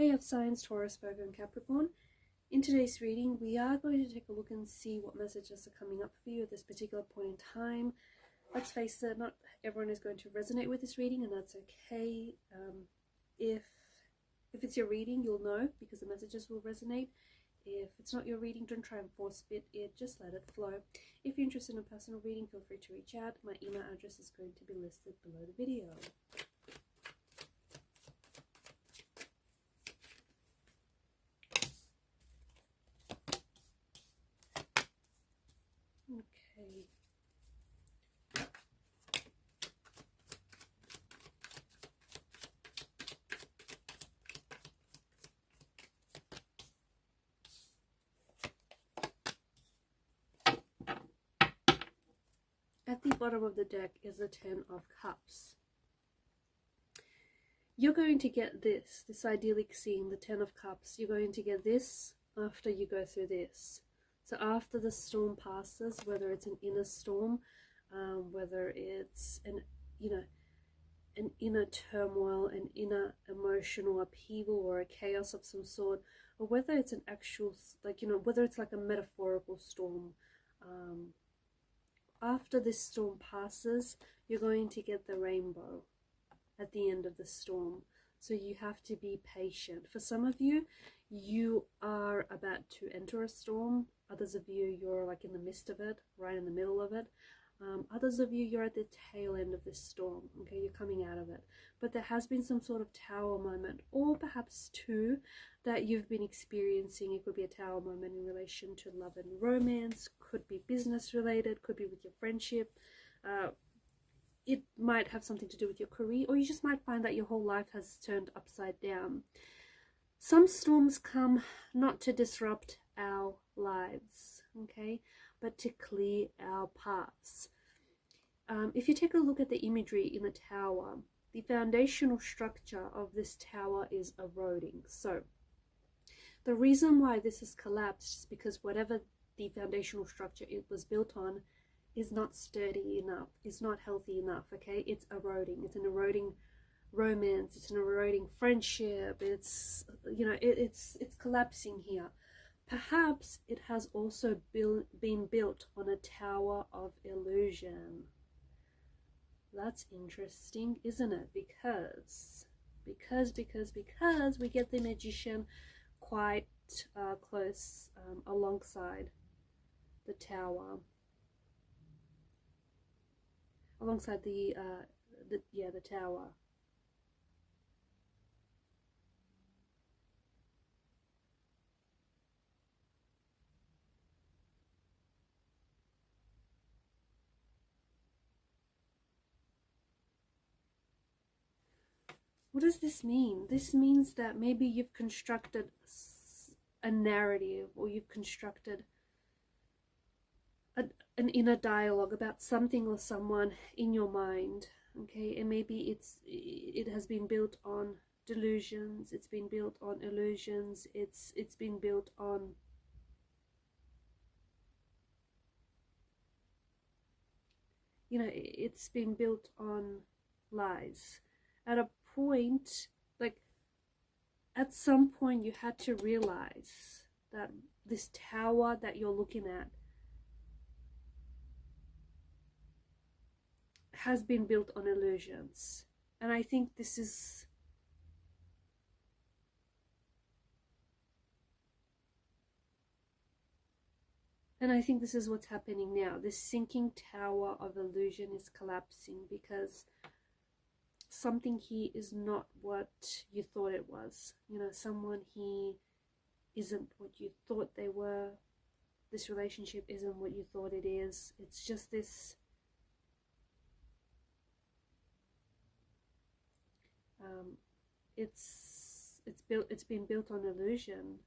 Hey of Signs, Taurus, Virgo and Capricorn. In today's reading, we are going to take a look and see what messages are coming up for you at this particular point in time. Let's face it, not everyone is going to resonate with this reading, and that's okay. If it's your reading, you'll know because the messages will resonate. If it's not your reading, don't try and force fit it, just let it flow. If you're interested in a personal reading, feel free to reach out. My email address is going to be listed below the video. Okay. At the bottom of the deck is the Ten of Cups. You're going to get this idyllic scene, the Ten of Cups. You're going to get this after you go through this. So after the storm passes, whether it's an inner storm, whether it's an inner turmoil, an inner emotional upheaval or a chaos of some sort, or whether it's an actual, whether it's like a metaphorical storm, after this storm passes, you're going to get the rainbow at the end of the storm. So you have to be patient. For some of you, you are about to enter a storm. Others of you, you're like in the midst of it, right in the middle of it. Others of you, you're at the tail end of this storm. Okay, you're coming out of it. But there has been some sort of tower moment, or perhaps two, that you've been experiencing. It could be a tower moment in relation to love and romance, could be business related, could be with your friendship. It might have something to do with your career, or you just might find that your whole life has turned upside down. Some storms come not to disrupt our lives, okay, but to clear our paths. If you take a look at the imagery in the tower, the foundational structure of this tower is eroding. So the reason why this has collapsed is because whatever the foundational structure it was built on is not sturdy enough, is not healthy enough, okay? It's eroding. It's an eroding romance, it's an eroding friendship, it's, it's collapsing here. Perhaps it has also been built on a tower of illusion. That's interesting, isn't it? Because we get the Magician quite close alongside the tower, alongside the tower. What does this mean? This means that maybe you've constructed a narrative, or you've constructed an inner dialogue about something or someone in your mind, okay? And maybe it has been built on delusions, it's been built on illusions, it's been built on it's been built on lies. At a point, at some point you had to realize that this tower that you're looking at has been built on illusions. And I think this is what's happening now. This sinking tower of illusion is collapsing because something here is not what you thought it was. Someone here isn't what you thought they were. This relationship isn't what you thought it is. It's just this it's been built on illusion.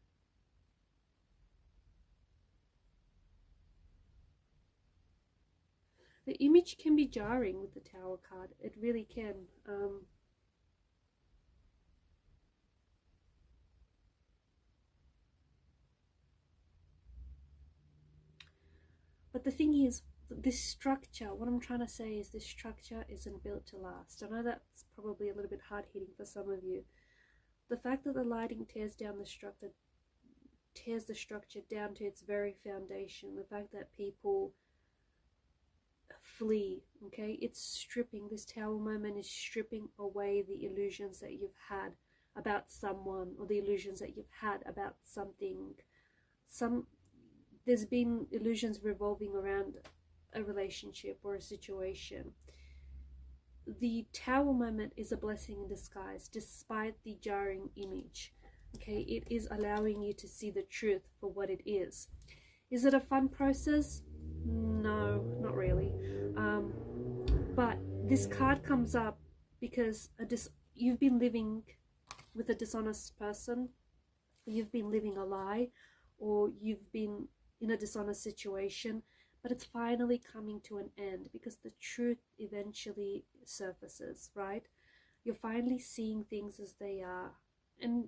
The image can be jarring with the Tower card. It really can. But the thing is, this structure, what I'm trying to say is this structure isn't built to last. I know that's probably a little bit hard-hitting for some of you. The fact that the lighting tears down the structure, tears the structure down to its very foundation. The fact that people flee, okay, it's stripping. This Tower moment is stripping away the illusions that you've had about someone, or the illusions that you've had about something. There's been illusions revolving around a relationship or a situation. The Tower moment is a blessing in disguise, despite the jarring image. Okay, it is allowing you to see the truth for what it is. Is it a fun process? No, not really. But this card comes up because you've been living with a dishonest person, you've been living a lie, or you've been in a dishonest situation, but it's finally coming to an end because the truth eventually surfaces, right? You're finally seeing things as they are. And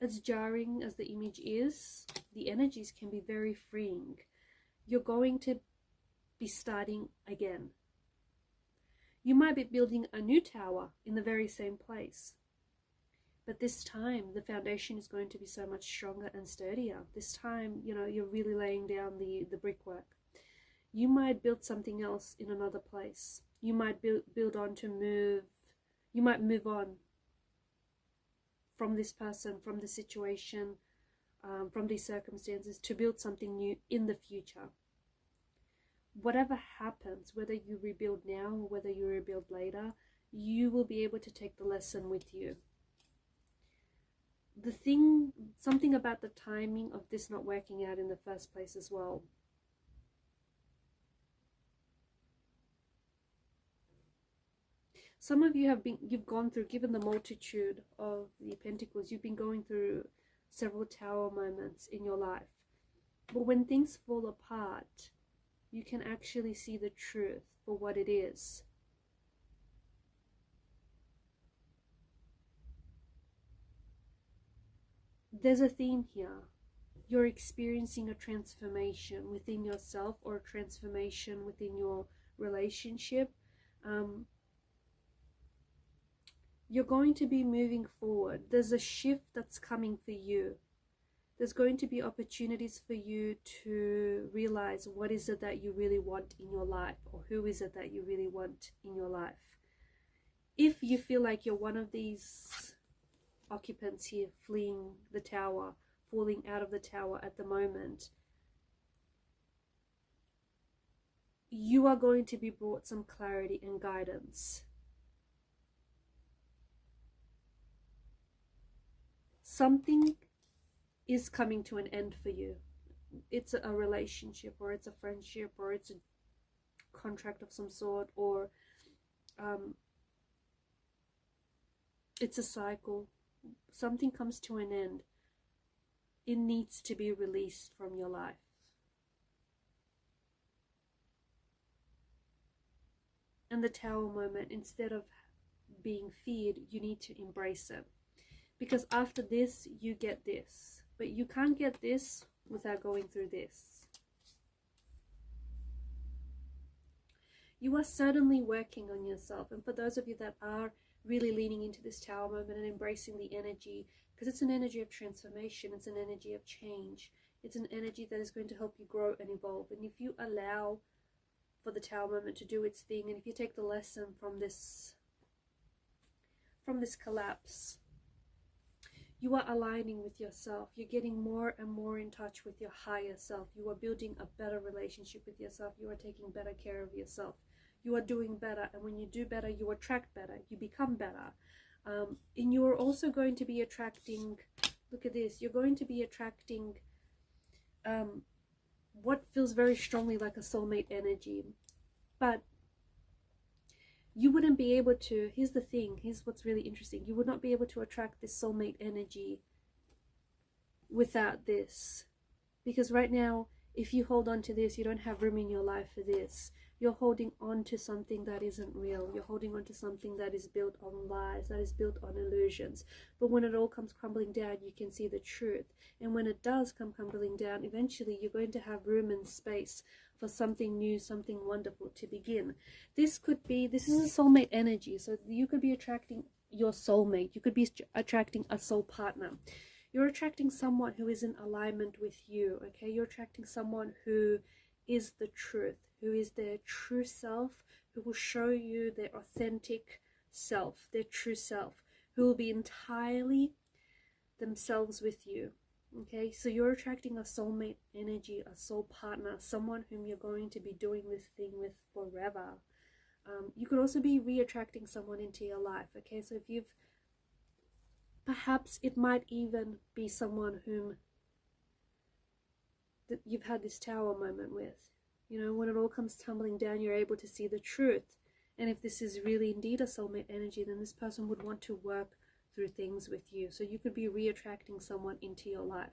as jarring as the image is, the energies can be very freeing. You're going to be starting again. You might be building a new tower in the very same place, but this time the foundation is going to be so much stronger and sturdier. This time, you know, you're really laying down the brickwork. You might build something else in another place. You might build on to move. You might move on from this person, from the situation, from these circumstances, to build something new in the future. Whatever happens, whether you rebuild now or whether you rebuild later, you will be able to take the lesson with you. Something about the timing of this not working out in the first place as well. Some of you you've gone through, given the multitude of the Pentacles, you've been going through several Tower moments in your life. But when things fall apart, you can actually see the truth for what it is. There's a theme here. You're experiencing a transformation within yourself, or a transformation within your relationship. You're going to be moving forward. There's a shift that's coming for you. There's going to be opportunities for you to realize what is it that you really want in your life, or who is it that you really want in your life. If you feel like you're one of these occupants here, fleeing the tower, falling out of the tower at the moment, you are going to be brought some clarity and guidance. Something is coming to an end for you. It's a relationship, or it's a friendship, or it's a contract of some sort, or it's a cycle. Something comes to an end. It needs to be released from your life. And the Tower moment, instead of being feared, you need to embrace it. Because after this, you get this. But you can't get this without going through this. You are certainly working on yourself. And for those of you that are really leaning into this Tower moment and embracing the energy, because it's an energy of transformation, it's an energy of change, it's an energy that is going to help you grow and evolve. And if you allow for the Tower moment to do its thing, and if you take the lesson from this collapse, you are aligning with yourself. You're getting more and more in touch with your higher self. You are building a better relationship with yourself. You are taking better care of yourself. You are doing better. And when you do better, you attract better. You become better. And you are also going to be attracting, look at this, you're going to be attracting what feels very strongly like a soulmate energy. But you wouldn't be able to, here's the thing, here's what's really interesting, you would not be able to attract this soulmate energy without this. Because right now, if you hold on to this, you don't have room in your life for this. You're holding on to something that isn't real. You're holding on to something that is built on lies, that is built on illusions. But when it all comes crumbling down, you can see the truth. And when it does come crumbling down, eventually you're going to have room and space for something new, something wonderful to begin. This is a soulmate energy. So you could be attracting your soulmate. You could be attracting a soul partner. You're attracting someone who is in alignment with you, okay? You're attracting someone who is the truth, who is their true self, who will show you their authentic self, their true self, who will be entirely themselves with you, okay? So you're attracting a soulmate energy, a soul partner, someone whom you're going to be doing this thing with forever. You could also be re-attracting someone into your life, okay? So if you've, perhaps it might even be someone whom that you've had this tower moment with. You know, when it all comes tumbling down, you're able to see the truth. And if this is really indeed a soulmate energy, then this person would want to work through things with you. So you could be re-attracting someone into your life.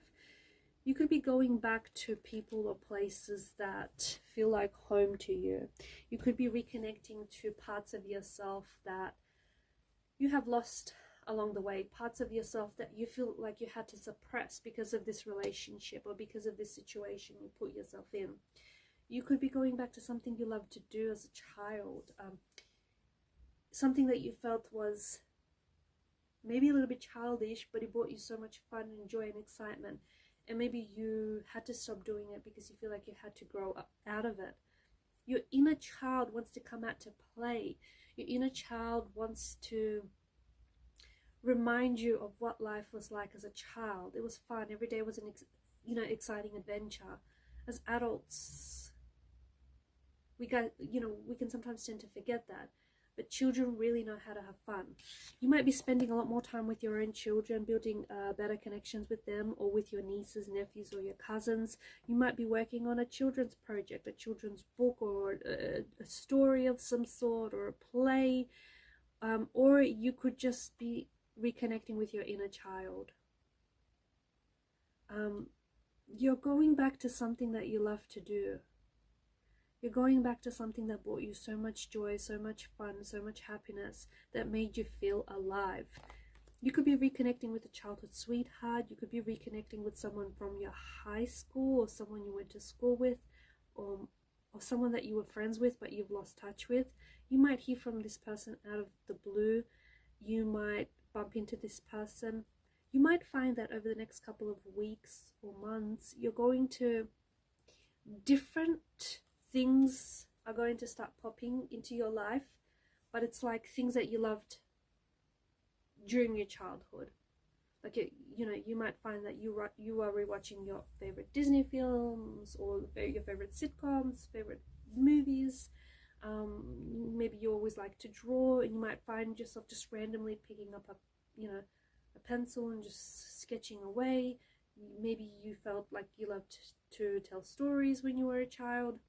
You could be going back to people or places that feel like home to you. You could be reconnecting to parts of yourself that you have lost along the way, parts of yourself that you feel like you had to suppress because of this relationship or because of this situation you put yourself in. You could be going back to something you loved to do as a child, something that you felt was maybe a little bit childish, but it brought you so much fun and joy and excitement. And maybe you had to stop doing it because you feel like you had to grow up out of it. Your inner child wants to come out to play. Your inner child wants to remind you of what life was like as a child. It was fun. Every day was an exciting adventure. As adults, we can sometimes tend to forget that. But children really know how to have fun. You might be spending a lot more time with your own children, building better connections with them, or with your nieces, nephews, or your cousins. You might be working on a children's project, a children's book, or a story of some sort, or a play. Or you could just be reconnecting with your inner child. You're going back to something that you love to do. You're going back to something that brought you so much joy, so much fun, so much happiness, that made you feel alive. You could be reconnecting with a childhood sweetheart. You could be reconnecting with someone from your high school, or someone you went to school with, or someone that you were friends with but you've lost touch with. You might hear from this person out of the blue. You might bump into this person. You might find that over the next couple of weeks or months, you're going to, different things are going to start popping into your life, but it's like things that you loved during your childhood. Like, you might find that you are rewatching your favorite Disney films, or your favorite sitcoms, favorite movies. Maybe you always like to draw, and you might find yourself just randomly picking up a pencil and just sketching away. Maybe you felt like you loved to tell stories when you were a child,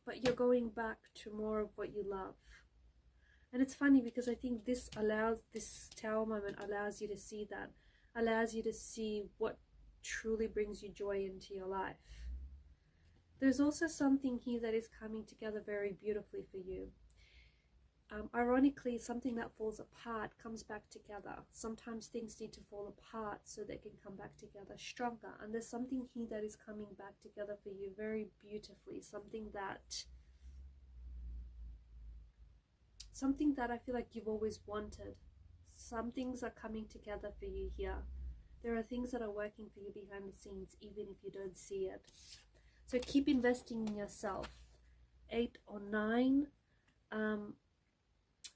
but you're going back to more of what you love. And it's funny because I think this tower moment allows you to see that, allows you to see what truly brings you joy into your life. There's also something here that is coming together very beautifully for you. Ironically, something that falls apart comes back together. Sometimes things need to fall apart so they can come back together stronger. And there's something here that is coming back together for you very beautifully. Something that I feel like you've always wanted. Some things are coming together for you here. There are things that are working for you behind the scenes, even if you don't see it. So keep investing in yourself. 8 or 9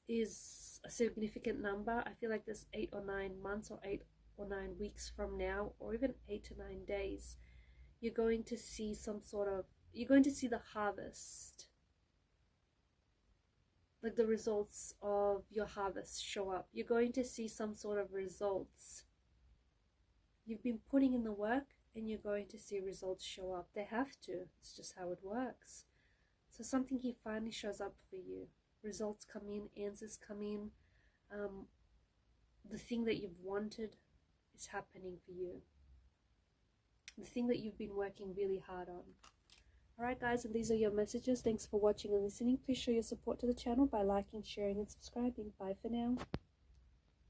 is a significant number. I feel like this 8 or 9 months, or 8 or 9 weeks from now, or even 8 to 9 days, you're going to see you're going to see the harvest, like the results of your harvest show up. You're going to see some sort of results. You've been putting in the work, and you're going to see results show up. They have to. It's just how it works. So something here finally shows up for you. Results come in, answers come in. The thing that you've wanted is happening for you. The thing that you've been working really hard on. Alright guys, and these are your messages. Thanks for watching and listening. Please show your support to the channel by liking, sharing and subscribing. Bye for now.